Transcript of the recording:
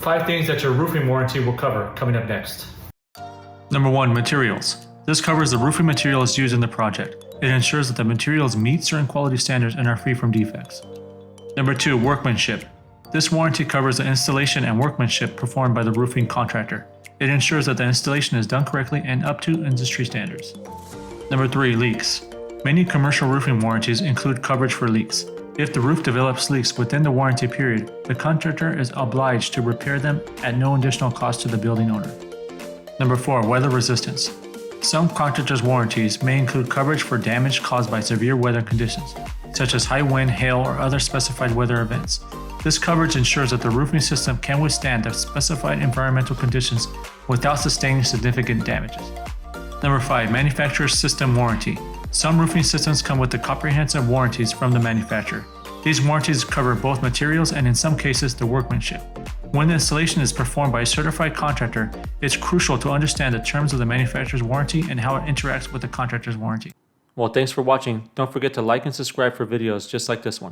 5 things that your roofing warranty will cover coming up next. Number 1. Materials. This covers the roofing materials used in the project. It ensures that the materials meet certain quality standards and are free from defects. Number 2. Workmanship. This warranty covers the installation and workmanship performed by the roofing contractor. It ensures that the installation is done correctly and up to industry standards. Number 3. Leaks. Many commercial roofing warranties include coverage for leaks. If the roof develops leaks within the warranty period, the contractor is obliged to repair them at no additional cost to the building owner. Number 4. Weather resistance. Some contractors' warranties may include coverage for damage caused by severe weather conditions, such as high wind, hail, or other specified weather events. This coverage ensures that the roofing system can withstand the specified environmental conditions without sustaining significant damages. Number 5. Manufacturer's system warranty. Some roofing systems come with the comprehensive warranties from the manufacturer. These warranties cover both materials and in some cases the workmanship. When the installation is performed by a certified contractor, it's crucial to understand the terms of the manufacturer's warranty and how it interacts with the contractor's warranty. Well, thanks for watching. Don't forget to like and subscribe for videos just like this one.